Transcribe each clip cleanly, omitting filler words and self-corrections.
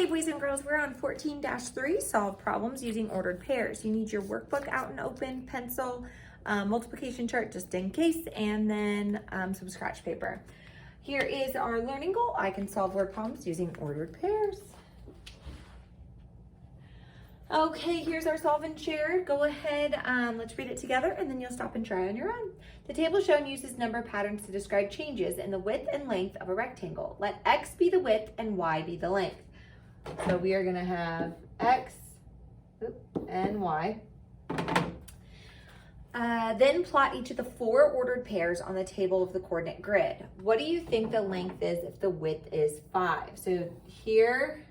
Hey boys and girls, we're on 14-3, solve problems using ordered pairs. You need your workbook out and open, pencil, multiplication chart just in case, and then some scratch paper. Here is our learning goal. I can solve word problems using ordered pairs. Okay, here's our solve and share. Go ahead, let's read it together and then you'll stop and try on your own. The table shown uses number patterns to describe changes in the width and length of a rectangle. Let X be the width and Y be the length. So we are gonna have X and Y. Then plot each of the 4 ordered pairs on the table of the coordinate grid. What do you think the length is if the width is 5? So here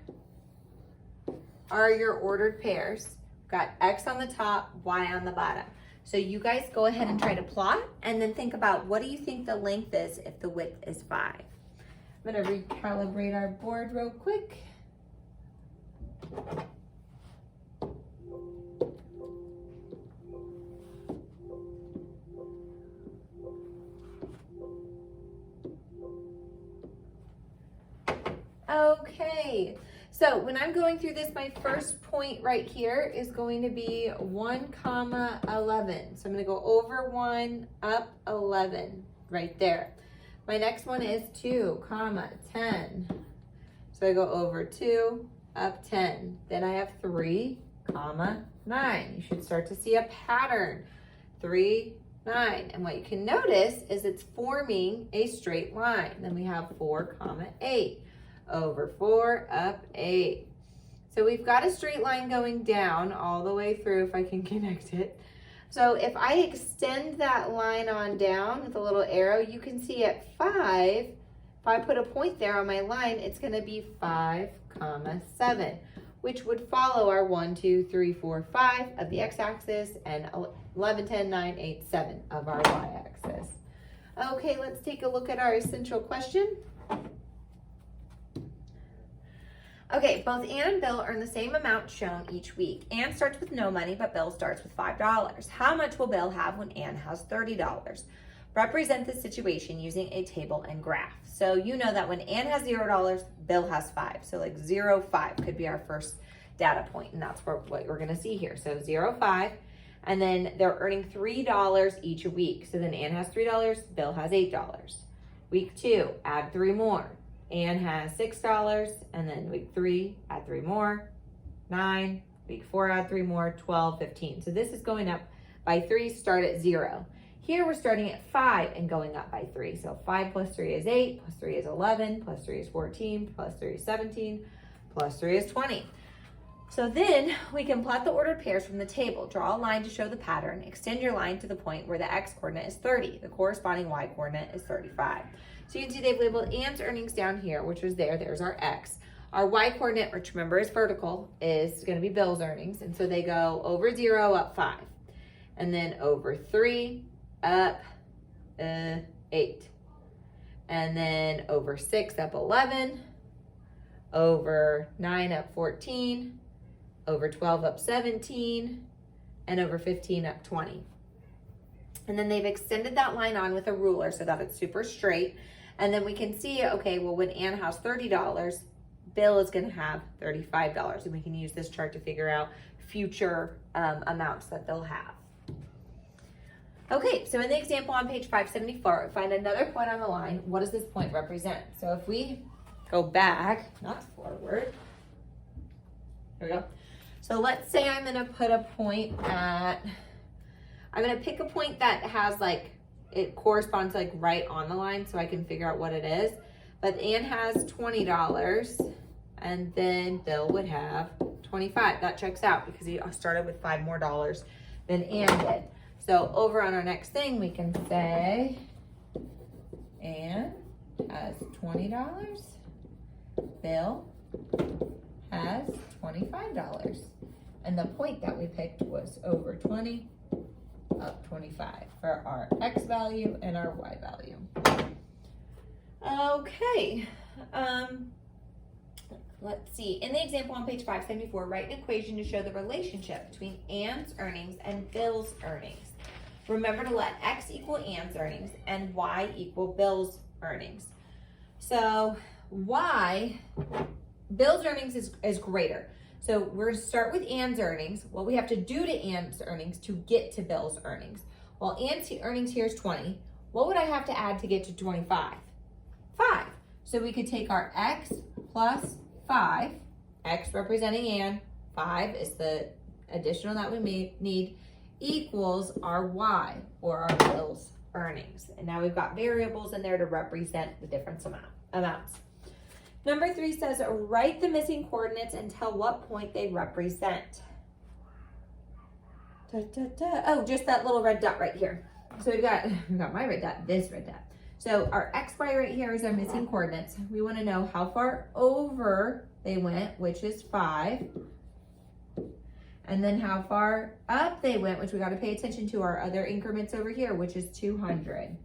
are your ordered pairs. Got X on the top, Y on the bottom. So you guys go ahead and try to plot and then think about what do you think the length is if the width is 5. I'm gonna recalibrate our board real quick. Okay, so when I'm going through this, my first point right here is going to be 1, 11. So I'm gonna go over 1, up 11, right there. My next one is 2, 10. So I go over 2, up 10. Then I have 3, 9. You should start to see a pattern. 3, 9. And what you can notice is it's forming a straight line. Then we have 4, 8. Over 4, up 8. So we've got a straight line going down all the way through if I can connect it. So if I extend that line on down with a little arrow, you can see at 5, if I put a point there on my line, it's gonna be 5, 7, which would follow our 1, 2, 3, 4, 5 of the x-axis and 11, 10, 9, 8, 7 of our y-axis. Okay, let's take a look at our essential question. Okay, both Ann and Bill earn the same amount shown each week. Ann starts with no money, but Bill starts with $5. How much will Bill have when Ann has $30? Represent the situation using a table and graph. So you know that when Ann has $0, Bill has 5. So like 0, 5 could be our first data point, and that's what we're gonna see here. So 0, 5, and then they're earning $3 each a week. So then Ann has $3, Bill has $8. Week 2, add 3 more. Ann has $6, and then week 3, add 3 more, 9, week 4, add 3 more, 12, 15. So this is going up by 3, start at 0. Here we're starting at 5 and going up by 3. So 5 plus 3 is 8, plus 3 is 11, plus 3 is 14, plus 3 is 17, plus 3 is 20. So then we can plot the ordered pairs from the table. Draw a line to show the pattern. Extend your line to the point where the x coordinate is 30. The corresponding y coordinate is 35. So you can see they've labeled Ann's earnings down here, which was there. There's our x. Our y coordinate, which remember is vertical, is going to be Bill's earnings. And so they go over 0, up 5. And then over 3, up 8. And then over 6, up 11. Over 9, up 14. Over 12, up 17. And over 15, up 20. And then they've extended that line on with a ruler so that it's super straight. And then we can see, okay, well, when Ann has $30, Bill is gonna have $35. And we can use this chart to figure out future amounts that they'll have. Okay, so in the example on page 574, find another point on the line. What does this point represent? So if we go back, not forward, here we go. So let's say I'm gonna put a point at, I'm gonna pick a point that has like, it corresponds like right on the line so I can figure out what it is. But Ann has $20 and then Bill would have 25. That checks out because he started with $5 more than Ann did. So over on our next thing, we can say Ann has $20. Bill has $25. And the point that we picked was over 20, up 25 for our x value and our y value. Okay, let's see. In the example on page 574, write an equation to show the relationship between Ann's earnings and Bill's earnings. Remember to let x equal Ann's earnings and y equal Bill's earnings. So y Bill's earnings is greater. So we're going to start with Ann's earnings. What we have to do to Ann's earnings to get to Bill's earnings. Well, Ann's earnings here is 20. What would I have to add to get to 25? 5. So we could take our x plus 5, x representing Ann, 5 is the additional that we need, equals our y, or our Bill's earnings. And now we've got variables in there to represent the different amounts. Number 3 says, write the missing coordinates and tell what point they represent. Oh, just that little red dot right here. So we've got my red dot, this red dot. So our xy right here is our missing coordinates. We want to know how far over they went, which is 5. And then how far up they went, which we got to pay attention to our other increments over here, which is 200.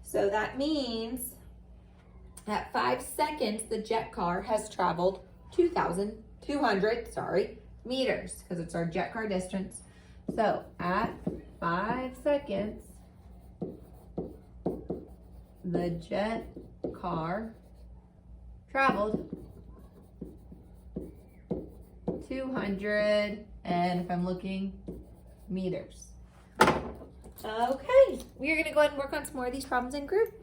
So that means at 5 seconds, the jet car has traveled 200 meters, because it's our jet car distance. So at 5 seconds, the jet car traveled 200, and if I'm looking, meters. Okay, we are going to go ahead and work on some more of these problems in group.